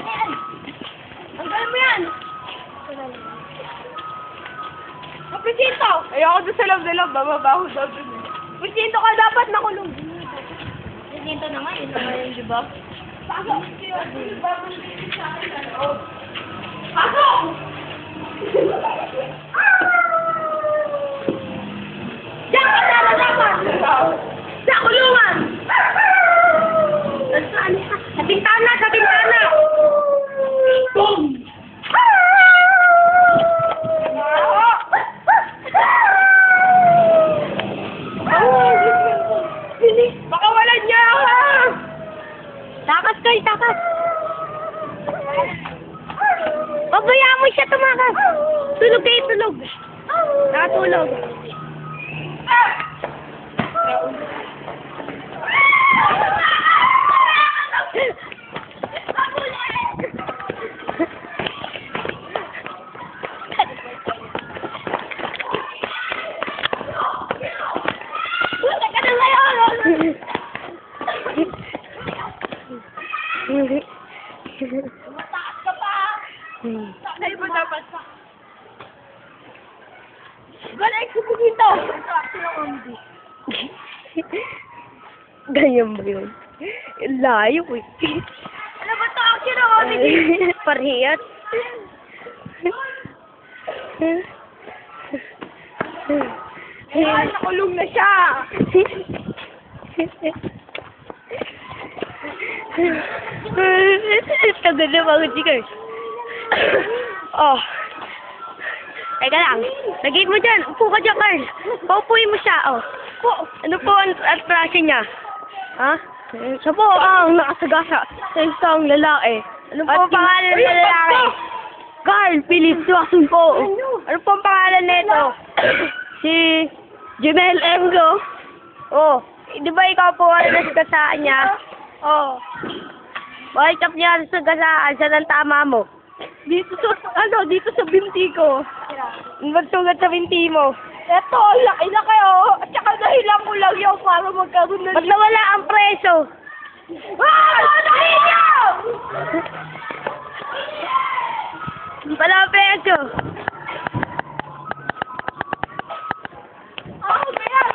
Yan. Tanggalin mo yan. Presinto! Ayoko doon sa loob na loob. Bababaho daw doon. Presinto ka dapat nakulong. Presinto naman. Yun naman yung diba? Pasok! Pasok! Diyan ka na dapat! Sa kulungan! Sa bintana! Sa bintana! Boom! Baka wala niya! Takas kayo, takas! Pabayaan mo siya tumakas! Tulog kayo, tulog! Nakatulog! Mataas ka pa! Sa'yo ba dapat sa... Galing, subugin to! Ganyan ba yun? Layo eh. Ano ba ito? Action ako, comedy! Parehiyat. Ay, nakulong na siya! Tagal na mga chikers. Oh. Teka lang. Lagay mo dyan. Upo ka dyan, Carl. Paupuin mo siya. Oh. Ano po ang klase niya? Ha? Siya po ang nakasagasa sa isang lalaki. Ano po ang pangalan ng lalaki? Carl Philip Swasun po. Ano po ang pangalan nito? Si Jemel Engo. Oh. Di ba ikaw po ang nasagasaan niya? Oh. Bakit kap niya nasagasaan? Siya ng tama mo. Dito sa binti ko. Magsugat sa binti mo. Eto, laki na kayo. At saka dahilan ko lang yun para magkaroon na... Ba't nawala ang preso? Ah! Dali niyo! Wala ang preso. Oh, kaya!